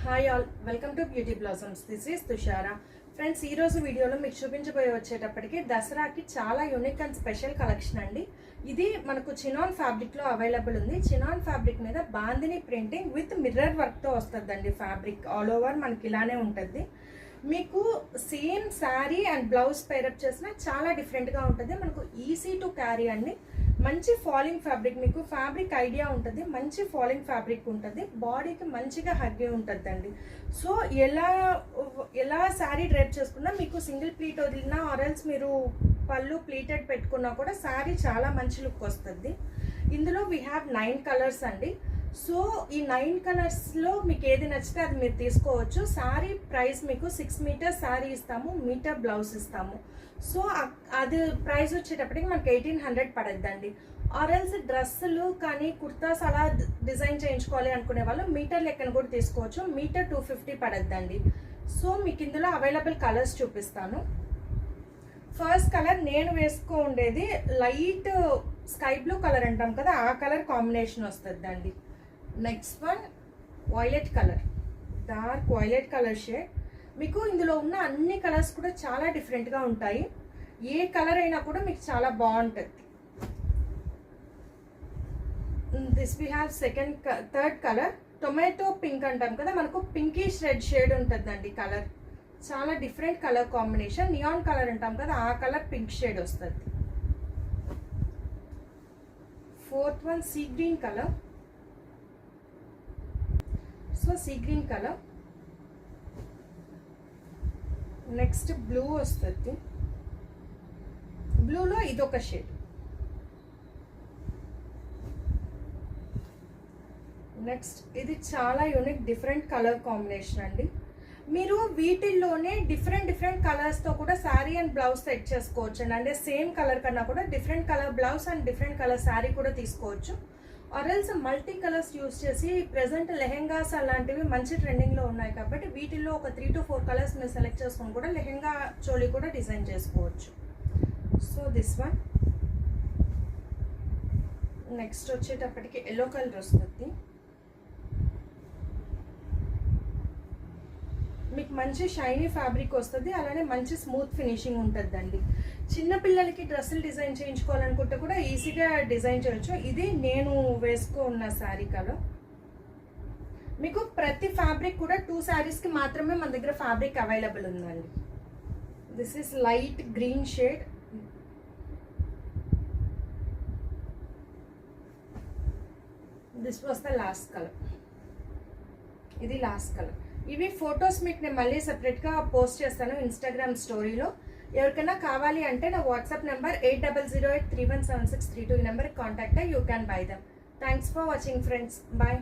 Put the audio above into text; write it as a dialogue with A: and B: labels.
A: Hi all, welcome to beauty blossoms. This is Tushara. Friends, ఈరోజు వీడియోలో మీకు చూపించబోయే వచ్చేటప్పటికి దసరాకి చాలా యూనిక్ అండ్ స్పెషల్ కలెక్షన్ అండి. ఇది మనకు చినాన్ ఫ్యాబ్రిక్లో అవైలబుల్ ఉంది. చినాన్ ఫ్యాబ్రిక్ మీద బాందిని ప్రింటింగ్ విత్ మిర్రర్ వర్క్తో వస్తుందండి. ఫ్యాబ్రిక్ ఆల్ ఓవర్ మనకి ఇలానే ఉంటుంది. మీకు same sari and blouse pair up చేసిన చాలా డిఫరెంట్గా ఉంటుంది. మనకు ఈజీ టు క్యారీ అండి. మంచి ఫాలింగ్ ఫ్యాబ్రిక్, మీకు ఫ్యాబ్రిక్ ఐడియా ఉంటుంది. మంచి ఫాలింగ్ ఫ్యాబ్రిక్ ఉంటుంది. బాడీకి మంచిగా హగ్గి ఉంటుంది అండి. సో ఎలా శారీ డ్రైప్ చేసుకున్నా మీకు సింగిల్ ప్లీట్ వదిలినా ఆర్ఎల్స్ మీరు పళ్ళు ప్లీటెడ్ పెట్టుకున్నా కూడా శారీ చాలా మంచి లుక్ వస్తుంది. ఇందులో వీ హ్యావ్ 9 కలర్స్ అండి. సో ఈ 9 కలర్స్లో మీకు ఏది నచ్చితే అది మీరు తీసుకోవచ్చు. శారీ ప్రైస్ మీకు 6 మీటర్స్ శారీ ఇస్తాము, మీటర్ బ్లౌజ్ ఇస్తాము. సో అది ప్రైస్ వచ్చేటప్పటికి మనకి 1800 పడద్దండి. ఆర్ఎల్స్ డ్రెస్సులు కానీ కుర్తాస్ అలా డిజైన్ చేయించుకోవాలి అనుకునే వాళ్ళు మీటర్ లెక్కన కూడా తీసుకోవచ్చు. మీటర్ 250 పడద్దండి. సో మీకు ఇందులో అవైలబుల్ కలర్స్ చూపిస్తాను. ఫస్ట్ కలర్ నేను వేసుకో ఉండేది లైట్ స్కై బ్లూ కలర్ అంటాం కదా, ఆ కలర్ కాంబినేషన్ వస్తుందండి. Next one violet colour, dark violet colour shade. మీకు ఇందులో ఉన్న అన్ని కలర్స్ కూడా చాలా డిఫరెంట్గా ఉంటాయి. ఏ కలర్ అయినా కూడా మీకు చాలా బాగుంటుంది. This we have third colour tomato pink అంటాం కదా, మనకు పింకిష్ రెడ్ షేడ్ ఉంటుందండి. కలర్ చాలా different colour combination. Neon colour అంటాం కదా, ఆ కలర్ పింక్ షేడ్ వస్తుంది. Fourth one sea green colour. So sea green colour. Next blue వస్తుంది. బ్లూలో ఇదొక షేడ్. నెక్స్ట్ ఇది చాలా యూనిక్ డిఫరెంట్ కలర్ కాంబినేషన్ అండి. మీరు వీటిల్లోనే డిఫరెంట్ కలర్స్తో కూడా శారీ అండ్ బ్లౌజ్ సెట్ చేసుకోవచ్చు అండి. అంటే సేమ్ కలర్ కన్నా కూడా different colour blouse and different colour sari కూడా తీసుకోవచ్చు. ఆర్ఎల్స్ మల్టీ కలర్స్ యూస్ చేసి ప్రెజెంట్ లెహెంగాస్ అలాంటివి మంచి ట్రెండింగ్లో ఉన్నాయి కాబట్టి వీటిల్లో ఒక 3 to 4 కలర్స్ మీరు సెలెక్ట్ చేసుకొని కూడా లెహెంగా చోళీ కూడా డిజైన్ చేసుకోవచ్చు. So this one. నెక్స్ట్ వచ్చేటప్పటికి ఎల్లో కలర్ వస్తుంది. మీకు మంచి షైనీ ఫ్యాబ్రిక్ వస్తుంది, అలానే మంచి స్మూత్ ఫినిషింగ్ ఉంటుందండి. చిన్నపిల్లలకి డ్రెస్సులు డిజైన్ చేయించుకోవాలనుకుంటే కూడా ఈజీగా డిజైన్ చేయొచ్చు. ఇది నేను వేసుకున్న శారీ కలర్. మీకు ప్రతి ఫ్యాబ్రిక్ కూడా 2 శారీస్కి మాత్రమే మన దగ్గర ఫ్యాబ్రిక్ అవైలబుల్ ఉందండి. This is light green shade. This was the last colour. ఇది లాస్ట్ కలర్. ఇవి ఫొటోస్ మీకు నేను మళ్ళీ సెపరేట్గా పోస్ట్ చేస్తాను ఇన్స్టాగ్రామ్ స్టోరీలో. ఎవరికైనా కావాలి అంటే నా వాట్సాప్ నెంబర్ 8008317632 ఈ నెంబర్కి కాంటాక్ట్ అయ్యి you can buy them. Thanks for watching friends. Bye.